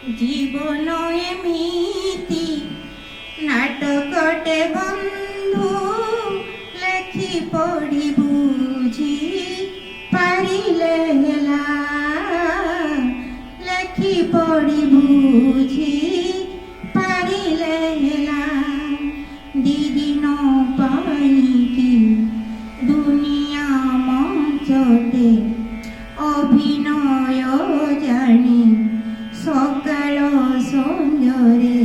জীবন এমিতি নাটকটে বন্ধু লেখি পড়ি বুঝি পারিলে হেলা লেখি পড়ি বুঝি পারিলে হেলা দিদিন পাইকি দুনিয়া মঞ্চতে অভিনয় জানি সকাল সন্ধ্যরে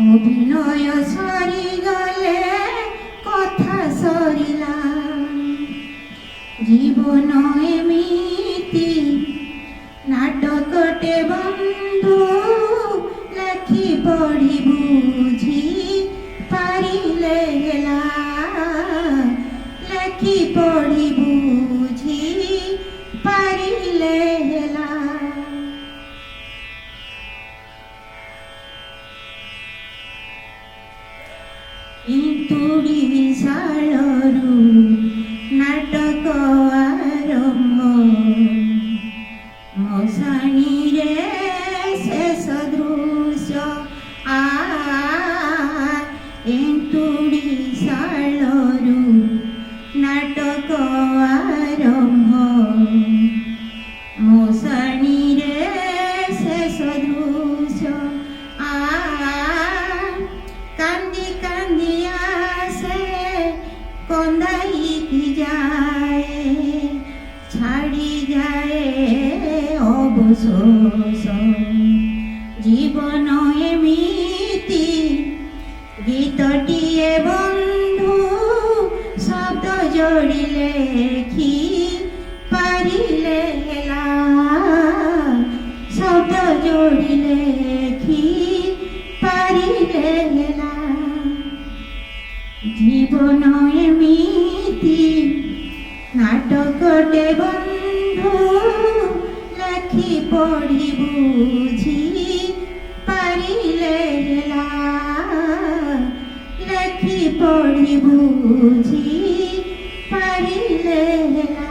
অভিনয় সরিগলে কথা সরিলা জীবন এমিতি নাটকটে বন্ধু লেখি পড়ি বুঝি পারিলে হেলা লেখি পড়ি বুঝি পারিলে হেলা ইতুড়ি শাଳରୁ ନାଟକ ଆରମ୍ଭ ମଶାଣିରେ ଶେଷ ଦୃଶ୍ୟ ଇନ୍ତୁଡ଼ି ଶାଳରୁ ନାଟକ ଆରମ୍ଭ ମଶାଣିରେ ଶେଷ ଦୃଶ୍ୟ কান্দি কান্দি আসে কন্দাইকি যায় ছাড়ি যায় অবশোষ জীবন এমিতি গীতটিয়ে বন্ধু শব্দ যোড়ি লেখি পারিলে হেলা শব্দ যোড়ি লেখি পারিলে হেলা জীবন এমিতি নাটকটে বন্ধু লেখি পড়ি বুঝি পারিলে হেলা লেখি পড়ি বুঝি পারিলে হেলা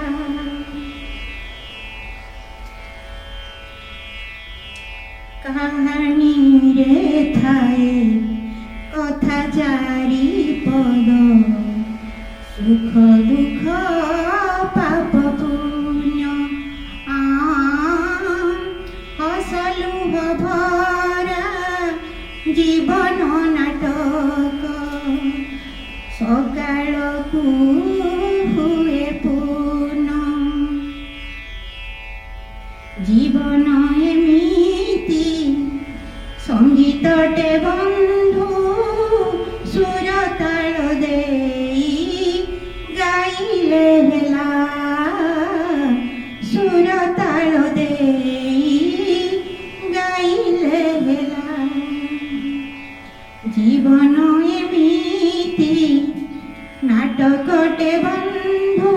কাহানি রে থায়ে কথা চারি পদ সুখ দুঃখ পাপ পুণ্য হসলুভ ভরা জীবন নাটক সকালকু হুয়ে পূর্ণ জীবন এমিতি সঙ্গীতটে বন্ধু সুর তাল দেই গাইলে হেলা সুর তাল দেই গাইলে হেলা জীবন এমিতি নাটকটে বন্ধু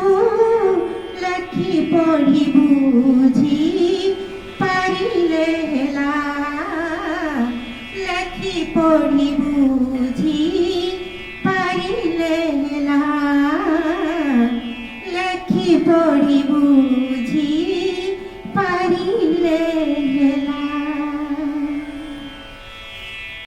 লেখি পড়ি বুঝি পারিলে হেলা লেখি পড়ি বুঝি